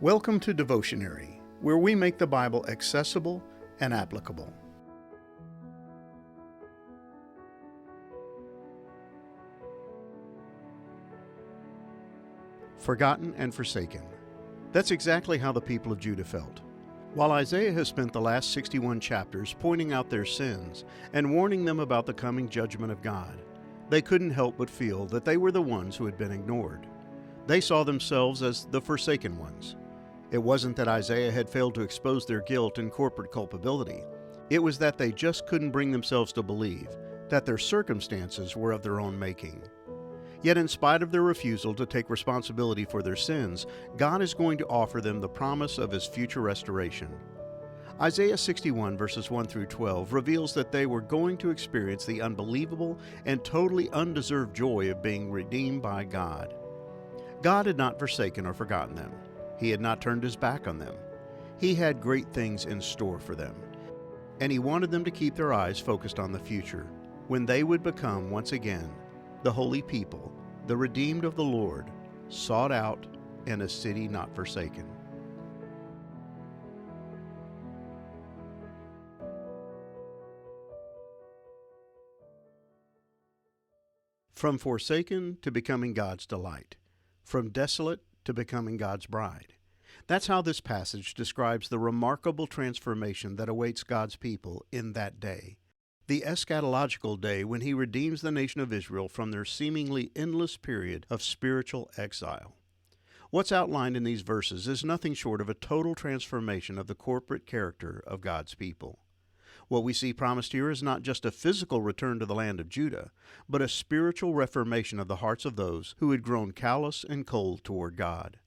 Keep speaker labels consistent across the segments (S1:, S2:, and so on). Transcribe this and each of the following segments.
S1: Welcome to Devotionary, where we make the Bible accessible and applicable. Forgotten and forsaken. That's exactly how the people of Judah felt. While Isaiah has spent the last 61 chapters pointing out their sins and warning them about the coming judgment of God, they couldn't help but feel that they were the ones who had been ignored. They saw themselves as the forsaken ones. It wasn't that Isaiah had failed to expose their guilt and corporate culpability. It was that they just couldn't bring themselves to believe that their circumstances were of their own making. Yet in spite of their refusal to take responsibility for their sins, God is going to offer them the promise of His future restoration. Isaiah 61 verses 1 through 12 reveals that they were going to experience the unbelievable and totally undeserved joy of being redeemed by God. God had not forsaken or forgotten them. He had not turned His back on them. He had great things in store for them. And He wanted them to keep their eyes focused on the future, when they would become once again the holy people, the redeemed of the Lord, sought out, and a city not forsaken. From forsaken to becoming God's delight. From desolate to becoming God's bride. That's how this passage describes the remarkable transformation that awaits God's people in that day. The eschatological day when He redeems the nation of Israel from their seemingly endless period of spiritual exile. What's outlined in these verses is nothing short of a total transformation of the corporate character of God's people. What we see promised here is not just a physical return to the land of Judah, but a spiritual reformation of the hearts of those who had grown callous and cold toward God.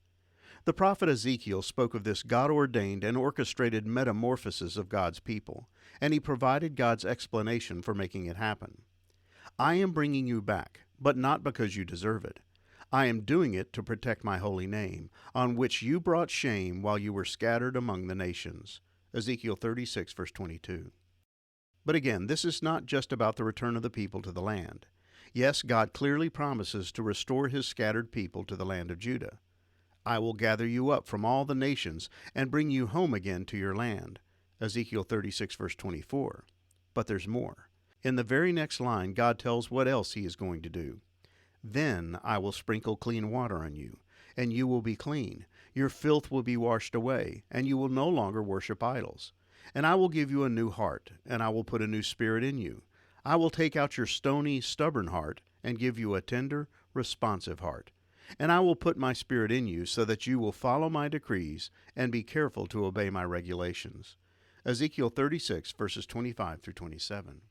S1: The prophet Ezekiel spoke of this God-ordained and orchestrated metamorphosis of God's people, and he provided God's explanation for making it happen. I am bringing you back, but not because you deserve it. I am doing it to protect my holy name, on which you brought shame while you were scattered among the nations. Ezekiel 36, verse 22. But again, this is not just about the return of the people to the land. Yes, God clearly promises to restore His scattered people to the land of Judah. I will gather you up from all the nations and bring you home again to your land. Ezekiel 36, verse 24. But there's more. In the very next line, God tells what else He is going to do. Then I will sprinkle clean water on you, and you will be clean. Your filth will be washed away, and you will no longer worship idols. And I will give you a new heart, and I will put a new spirit in you. I will take out your stony, stubborn heart, and give you a tender, responsive heart. And I will put my spirit in you so that you will follow my decrees and be careful to obey my regulations. Ezekiel 36, verses 25 through 27.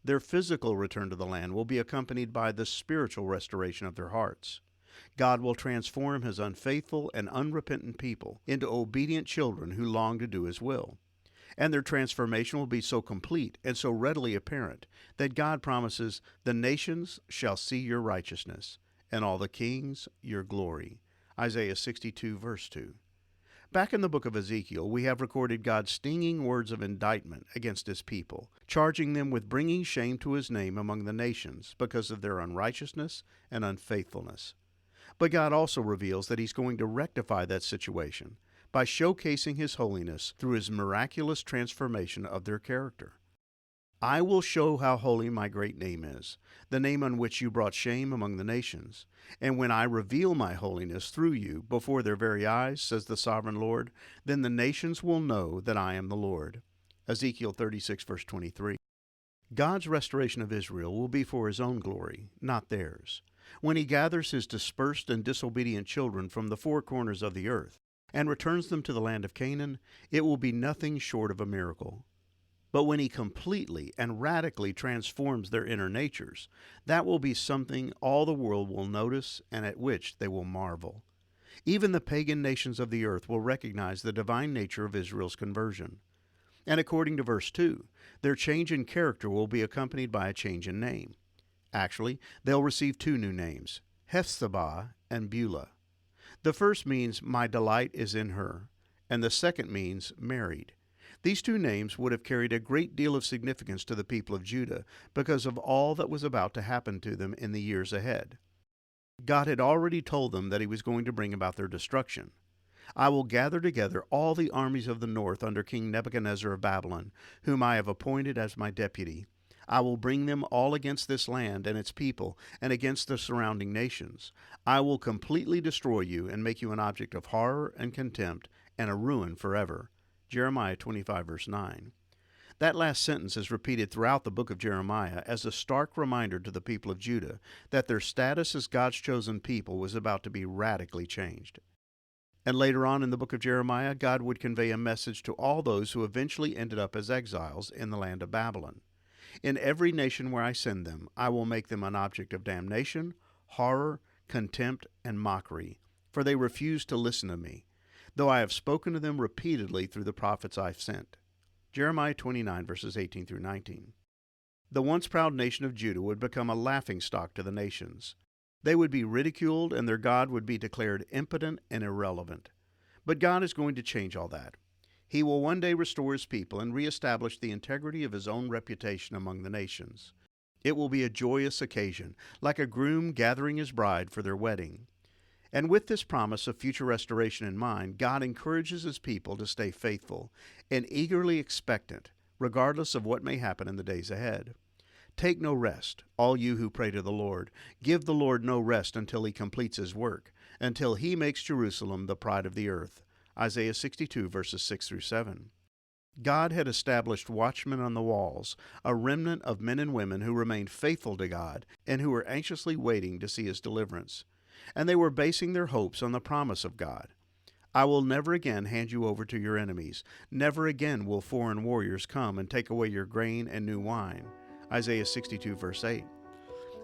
S1: Their physical return to the land will be accompanied by the spiritual restoration of their hearts. God will transform His unfaithful and unrepentant people into obedient children who long to do His will. And their transformation will be so complete and so readily apparent that God promises, "The nations shall see your righteousness, and all the kings your glory." Isaiah 62, verse 2. Back in the book of Ezekiel, we have recorded God's stinging words of indictment against His people, charging them with bringing shame to His name among the nations because of their unrighteousness and unfaithfulness. But God also reveals that He's going to rectify that situation by showcasing His holiness through His miraculous transformation of their character. I will show how holy my great name is, the name on which you brought shame among the nations. And when I reveal my holiness through you before their very eyes, says the sovereign Lord, then the nations will know that I am the Lord. Ezekiel 36, verse 23. God's restoration of Israel will be for His own glory, not theirs. When He gathers His dispersed and disobedient children from the four corners of the earth and returns them to the land of Canaan, it will be nothing short of a miracle. But when He completely and radically transforms their inner natures, that will be something all the world will notice and at which they will marvel. Even the pagan nations of the earth will recognize the divine nature of Israel's conversion. And according to verse 2, their change in character will be accompanied by a change in name. Actually, they'll receive two new names, Hephzibah and Beulah. The first means, "My delight is in her," and the second means, "married." These two names would have carried a great deal of significance to the people of Judah because of all that was about to happen to them in the years ahead. God had already told them that He was going to bring about their destruction. I will gather together all the armies of the north under King Nebuchadnezzar of Babylon, whom I have appointed as my deputy. I will bring them all against this land and its people, and against the surrounding nations. I will completely destroy you and make you an object of horror and contempt and a ruin forever. Jeremiah 25, verse 9. That last sentence is repeated throughout the book of Jeremiah as a stark reminder to the people of Judah that their status as God's chosen people was about to be radically changed. And later on in the book of Jeremiah, God would convey a message to all those who eventually ended up as exiles in the land of Babylon. In every nation where I send them, I will make them an object of damnation, horror, contempt, and mockery, for they refuse to listen to me, though I have spoken to them repeatedly through the prophets I've sent. Jeremiah 29, verses 18 through 19. The once proud nation of Judah would become a laughingstock to the nations. They would be ridiculed, and their God would be declared impotent and irrelevant. But God is going to change all that. He will one day restore his people and reestablish the integrity of his own reputation among the nations. It will be a joyous occasion, like a groom gathering his bride for their wedding. And with this promise of future restoration in mind, God encourages his people to stay faithful and eagerly expectant, regardless of what may happen in the days ahead. Take no rest, all you who pray to the Lord. Give the Lord no rest until he completes his work, until he makes Jerusalem the pride of the earth. Isaiah 62, verses 6 through 7. God had established watchmen on the walls, a remnant of men and women who remained faithful to God and who were anxiously waiting to see his deliverance. And they were basing their hopes on the promise of God. I will never again hand you over to your enemies. Never again will foreign warriors come and take away your grain and new wine. Isaiah 62, verse 8.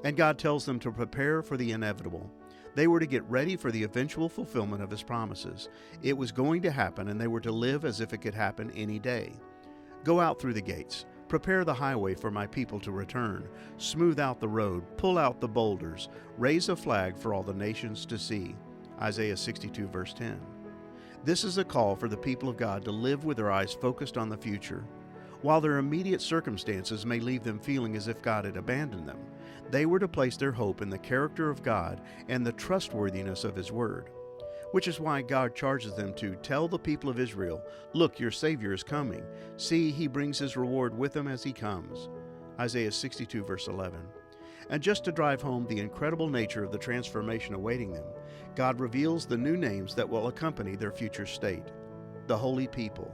S1: And God tells them to prepare for the inevitable. They were to get ready for the eventual fulfillment of his promises. It was going to happen, and they were to live as if it could happen any day. Go out through the gates. Prepare the highway for my people to return. Smooth out the road. Pull out the boulders. Raise a flag for all the nations to see. Isaiah 62, verse 10. This is a call for the people of God to live with their eyes focused on the future. While their immediate circumstances may leave them feeling as if God had abandoned them, they were to place their hope in the character of God and the trustworthiness of his word. Which is why God charges them to tell the people of Israel, "Look, your Savior is coming. See, he brings his reward with him as he comes." Isaiah 62, verse 11. And just to drive home the incredible nature of the transformation awaiting them, God reveals the new names that will accompany their future state: the holy people,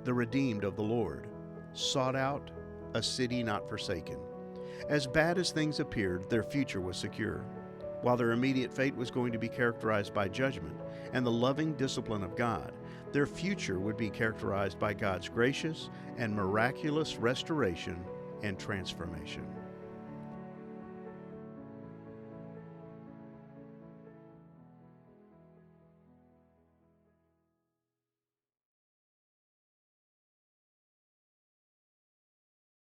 S1: the redeemed of the Lord, sought out, a city not forsaken. As bad as things appeared, their future was secure. While their immediate fate was going to be characterized by judgment and the loving discipline of God, their future would be characterized by God's gracious and miraculous restoration and transformation.